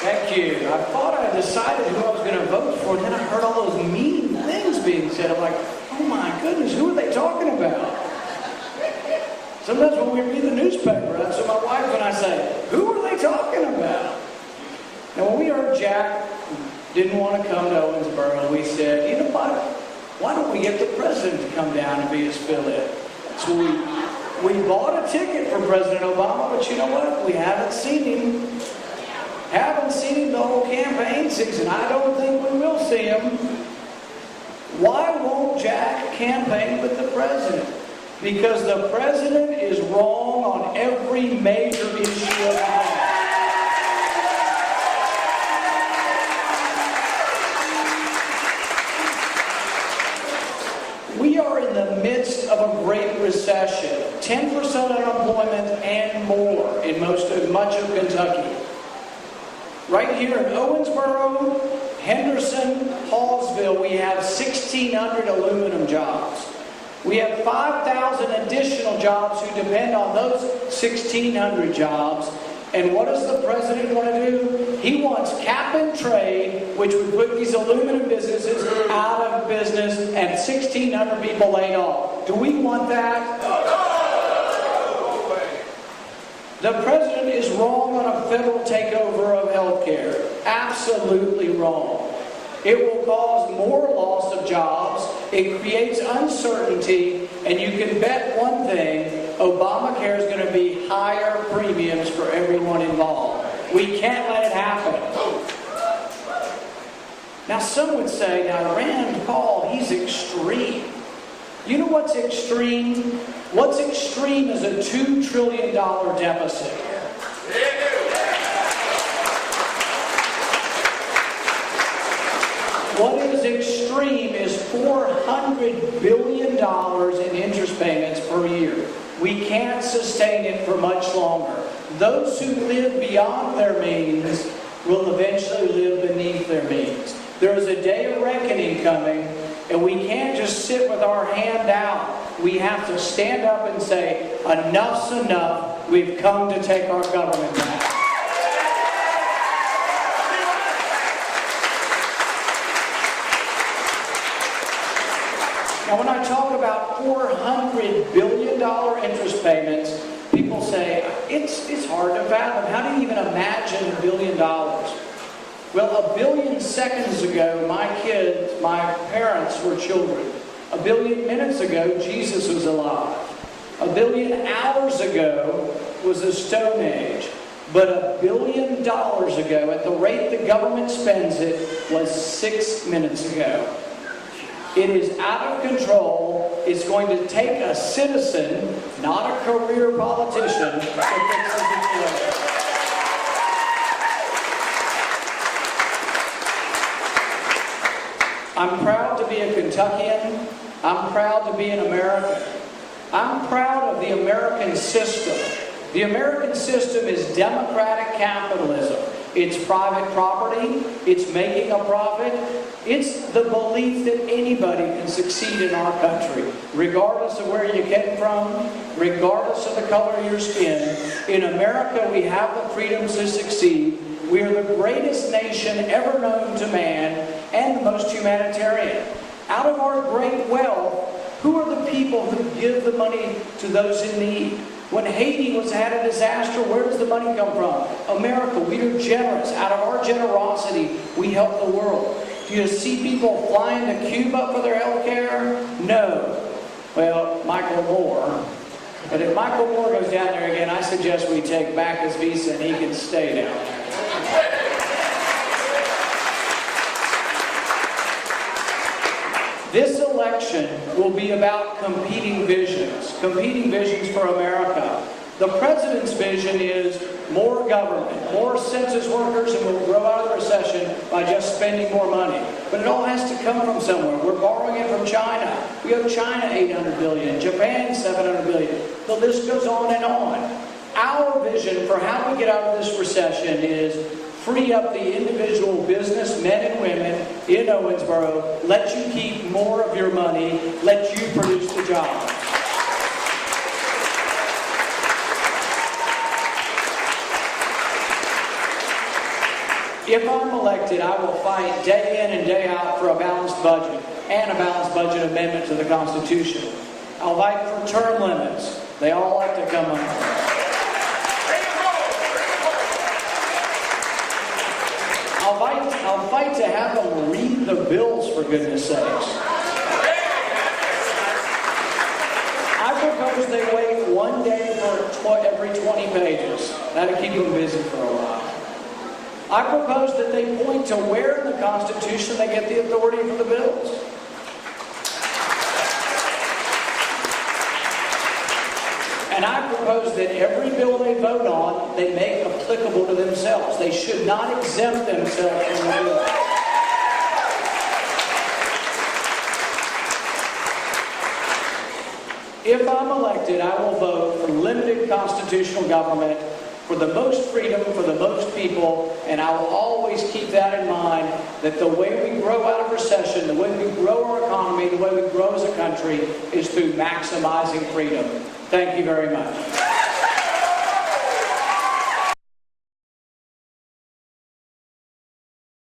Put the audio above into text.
Thank you. I thought I decided who I was going to vote for, and then I heard all those mean things being said. I'm like, oh my goodness, who are they talking about? Sometimes when we read the newspaper, that's what my wife and I say, who are they talking about? Now, when we heard Jack didn't want to come to Owensboro, we said, you know what? Why don't we get the president to come down and be his fill-in? So we bought a ticket for President Obama, but you know what? We haven't seen him. Haven't seen him the whole campaign season. I don't think we will see him. Why won't Jack campaign with the president? Because the president is wrong on every major issue of life. We are in the midst of a great recession. 10% unemployment and more in much of Kentucky. Right here in Owensboro, Henderson, Hallsville, we have 1,600 aluminum jobs. We have 5,000 additional jobs who depend on those 1,600 jobs. And what does the president want to do? He wants cap and trade, which would put these aluminum businesses out of business and 1,600 people laid off. Do we want that? The president is wrong on a federal takeover of health care. Absolutely wrong. It will cause more loss of jobs. It creates uncertainty. And you can bet one thing, Obamacare is going to be higher premiums for everyone involved. We can't let it happen. Now some would say, now Rand Paul, he's extreme. You know what's extreme? What's extreme is a $2 trillion deficit. What is extreme is $400 billion in interest payments per year. We can't sustain it for much longer. Those who live beyond their means will eventually live beneath their means. There is a day of reckoning coming, and we can't just sit with our hand out. We have to stand up and say, enough's enough. We've come to take our government back. Now, when I talk about $400 billion interest payments, people say, it's hard to fathom. How do you even imagine $1 billion? Well, 1 billion seconds ago, my parents were children. 1 billion minutes ago, Jesus was alive. 1 billion hours ago was the Stone Age. But $1 billion ago, at the rate the government spends it, was 6 minutes ago. It is out of control. It's going to take a citizen, not a career politician, to fix the situation. I'm proud to be a Kentuckian. I'm proud to be an American. I'm proud of the American system. The American system is democratic capitalism. It's private property. It's making a profit. It's the belief that anybody can succeed in our country, regardless of where you came from, regardless of the color of your skin. In America, we have the freedoms to succeed. We are the greatest nation ever known to man and the most humanitarian. Out of our great wealth, who are the people who give the money to those in need? When Haiti had a disaster, where does the money come from? America. We are generous. Out of our generosity, we help the world. Do you see people flying to Cuba for their health care? No. Well, Michael Moore. But if Michael Moore goes down there again, I suggest we take back his visa and he can stay down there. This election will be about competing visions for America. The president's vision is more government, more census workers, and we'll grow out of the recession by just spending more money. But it all has to come from somewhere. We're borrowing it from China. We owe China $800 billion, Japan $700 billion. The list goes on and on. Our vision for how we get out of this recession is free up the individual business men and women in Owensboro, let you keep more of your money, let you produce the job. If I'm elected, I will fight day in and day out for a balanced budget and a balanced budget amendment to the Constitution. I'll fight for term limits. They all like to come up. I'll fight to have them read the bills, for goodness sakes. I propose they wait one day for every 20 pages. That'll keep them busy for a while. I propose that they point to where in the Constitution they get the authority for the bills. And I propose that every bill they vote on, they make applicable to themselves. They should not exempt themselves from the bill. If I'm elected, I will vote for limited constitutional government, for the most freedom for the most people, and I will always keep that in mind, that the way we grow out of recession, the way we grow our economy, the way we grow as a country is through maximizing freedom. Thank you very much.